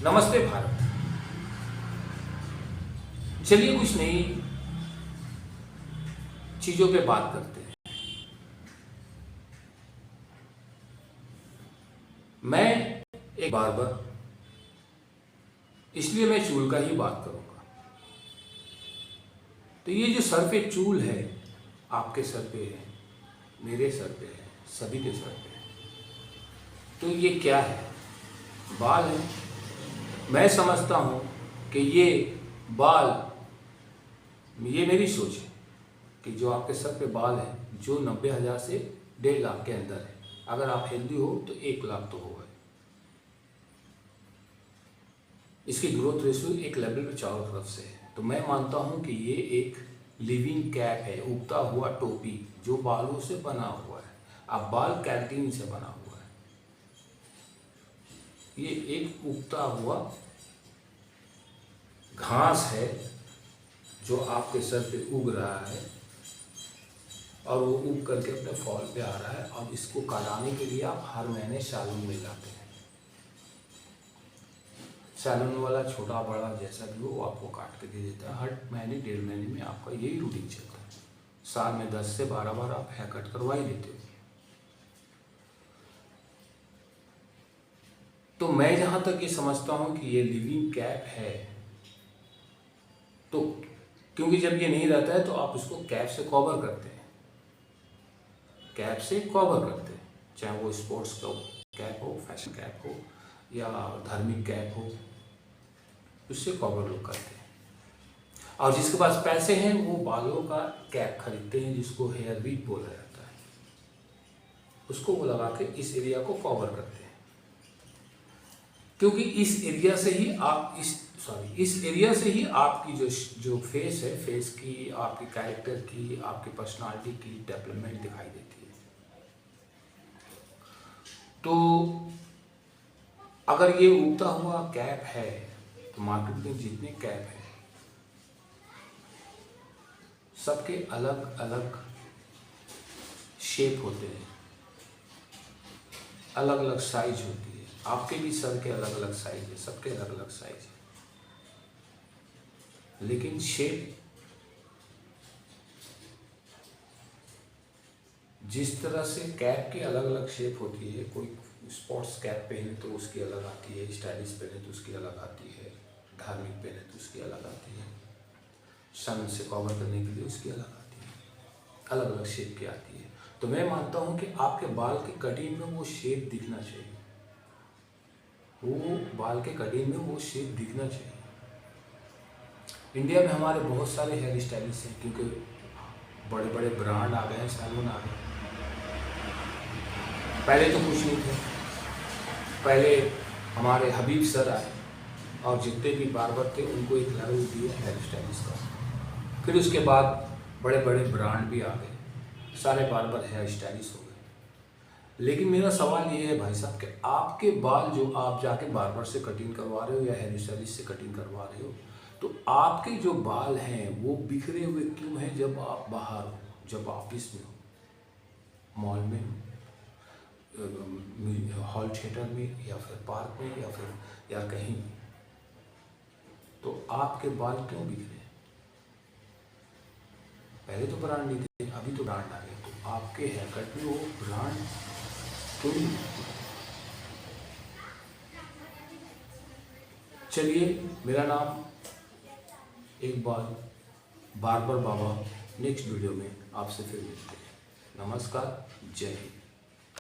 नमस्ते भारत। चलिए कुछ नई चीजों पे बात करते हैं। मैं एक बार्बर, इसलिए मैं चूल का ही बात करूंगा। तो ये जो सर पे चूल है, आपके सर पे है, मेरे सर पे है, सभी के सर पे है, तो ये क्या है? बाल है। मैं समझता हूं कि ये बाल, ये मेरी सोच है कि जो आपके सर पे बाल है, जो 90,000 से 1.5 लाख के अंदर है, अगर आप हेल्दी हो तो 1 लाख तो होगा। इसकी ग्रोथ रेशियो एक लेवल पे चारों तरफ से है। तो मैं मानता हूं कि ये एक लिविंग कैप है, उगता हुआ टोपी जो बालों से बना हुआ है। अब बाल कैराटिन से बना हुआ है। ये एक उगता हुआ घास है जो आपके सर पे उग रहा है और वो उग करके अपने फॉल पे आ रहा है। अब इसको काटाने के लिए आप हर महीने सैलून में जाते हैं। सैलून वाला छोटा बड़ा जैसा भी हो वो आपको काट के दे देता है। हर महीने 1.5 महीने में आपका यही रूटीन चलता है। साल में 10 से 12 बार आप हेयर कट करवा ही लेते हो। तो मैं जहां तक ये समझता हूं कि ये लिविंग कैप है, तो क्योंकि जब ये नहीं रहता है तो आप इसको कैप से कवर करते हैं, कैप से कवर करते हैं, चाहे वो स्पोर्ट्स का कैप हो, फैशन कैप हो या धार्मिक कैप हो, उससे कवर लोग करते हैं। और जिसके पास पैसे हैं वो बालों का कैप खरीदते हैं, जिसको हेयर विग बोला जाता है। उसको वो लगा के इस एरिया को कवर करते हैं, क्योंकि इस एरिया से ही आप इस एरिया से ही आपकी जो फेस है, फेस की, आपकी कैरेक्टर की, आपकी पर्सनालिटी की डेवलपमेंट दिखाई देती है। तो अगर ये उगता हुआ कैप है तो मार्केट में जितने कैप हैं सबके अलग अलग शेप होते हैं, अलग अलग साइज होती है। आपके भी सर के अलग अलग साइज है, सबके अलग अलग साइज है, लेकिन शेप जिस तरह से कैप की अलग अलग शेप होती है, कोई स्पोर्ट्स कैप पहने तो उसकी अलग आती है, स्टाइलिश पहने तो उसकी अलग आती है, धार्मिक पहने तो उसकी अलग आती है, सन से कवर करने के लिए उसकी अलग आती है, अलग अलग शेप की आती है। तो मैं मानता हूं कि आपके बाल के कटिंग में वो शेप दिखना चाहिए, वो बाल के कटिंग में वो शेप दिखना चाहिए। इंडिया में हमारे बहुत सारे हेयर स्टाइलिस्ट हैं, क्योंकि बड़े बड़े ब्रांड आ गए हैं, सैलून आ गए। पहले तो कुछ नहीं थे। पहले हमारे हबीब सर आए और जितने भी बार्बर थे उनको एक लेवल दिया हेयर स्टाइलिस्ट का। फिर उसके बाद बड़े बड़े ब्रांड भी आ गए, सारे बार्बर हेयर स्टाइलिस्ट हो गए। लेकिन मेरा सवाल ये है भाई साहब कि आपके बाल जो आप जाके बार्बर से कटिंग करवा रहे हो या हेयर स्टाइलिस्ट से कटिंग करवा रहे हो, तो आपके जो बाल हैं वो बिखरे हुए क्यों हैं? जब आप बाहर हो, जब ऑफिस में हो, मॉल में हो, हॉल थिएटर में या फिर पार्क में या फिर या कहीं, तो आपके बाल क्यों बिखरे? पहले तो ब्रांड नहीं थे, अभी तो ब्रांड आ गए, तो आपके हेयर कट में वो ब्रांड क्यों नहीं? चलिए, मेरा नाम इकबाल, बार्बर बाबा। नेक्स्ट वीडियो में आपसे फिर मिलते हैं। नमस्कार, जय हिंद।